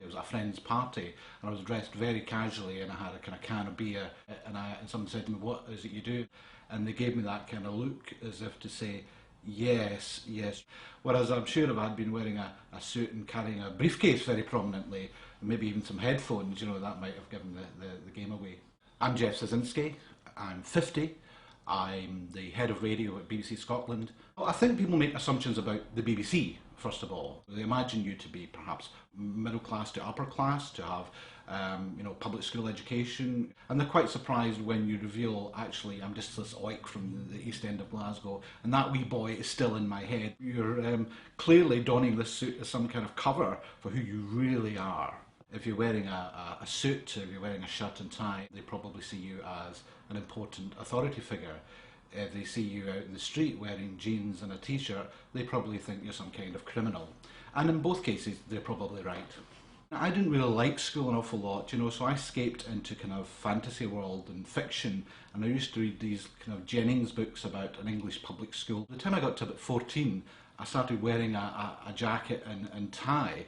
It was a friend's party and I was dressed very casually and I had a kind of can of beer and someone said to me, "What is it you do?" And they gave me that kind of look as if to say, "Yes, yes." Whereas I'm sure if I'd been wearing a suit and carrying a briefcase very prominently, maybe even some headphones, that might have given the game away. I'm Jeff Szynski, I'm 50, I'm the head of radio at BBC Scotland. Well, I think people make assumptions about the BBC, first of all. They imagine you to be perhaps middle class to upper class, to have public school education, and they're quite surprised when you reveal, actually, I'm just this oik from the East End of Glasgow, and that wee boy is still in my head. You're clearly donning this suit as some kind of cover for who you really are. If you're wearing a suit, if you're wearing a shirt and tie, they probably see you as an important authority figure. If they see you out in the street wearing jeans and a t-shirt, they probably think you're some kind of criminal. And in both cases, they're probably right. I didn't really like school an awful lot, so I escaped into kind of fantasy world and fiction, and I used to read these kind of Jennings books about an English public school. By the time I got to about 14, I started wearing a jacket and tie.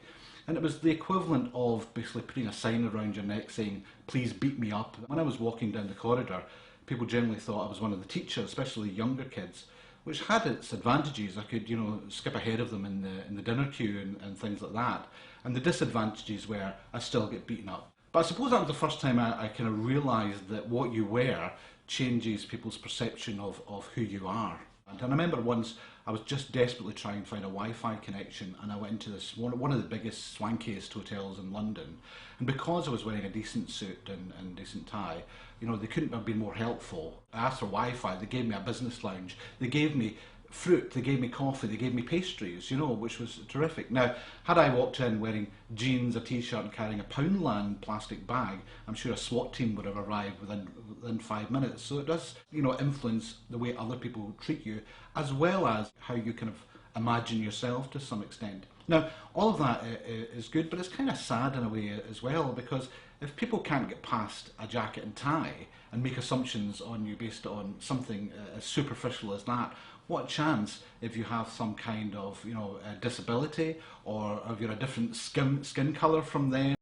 And it was the equivalent of basically putting a sign around your neck saying, "Please beat me up." When I was walking down the corridor, people generally thought I was one of the teachers, especially younger kids, which had its advantages. I could, skip ahead of them in the dinner queue and things like that. And the disadvantages were I still get beaten up. But I suppose that was the first time I kind of realised that what you wear changes people's perception of who you are. And I remember once I was just desperately trying to find a Wi-Fi connection, and I went into this one of the biggest, swankiest hotels in London. And because I was wearing a decent suit and decent tie, they couldn't have been more helpful. I asked for Wi-Fi, they gave me a business lounge, they gave me fruit, they gave me coffee, they gave me pastries, which was terrific. Now, had I walked in wearing jeans, a t-shirt and carrying a Poundland plastic bag, I'm sure a SWAT team would have arrived within 5 minutes. So it does, influence the way other people treat you, as well as how you kind of imagine yourself to some extent. Now, all of that is good, but it's kind of sad in a way as well, because if people can't get past a jacket and tie and make assumptions on you based on something as superficial as that, what chance if you have some kind of, a disability, or if you're a different skin colour from them?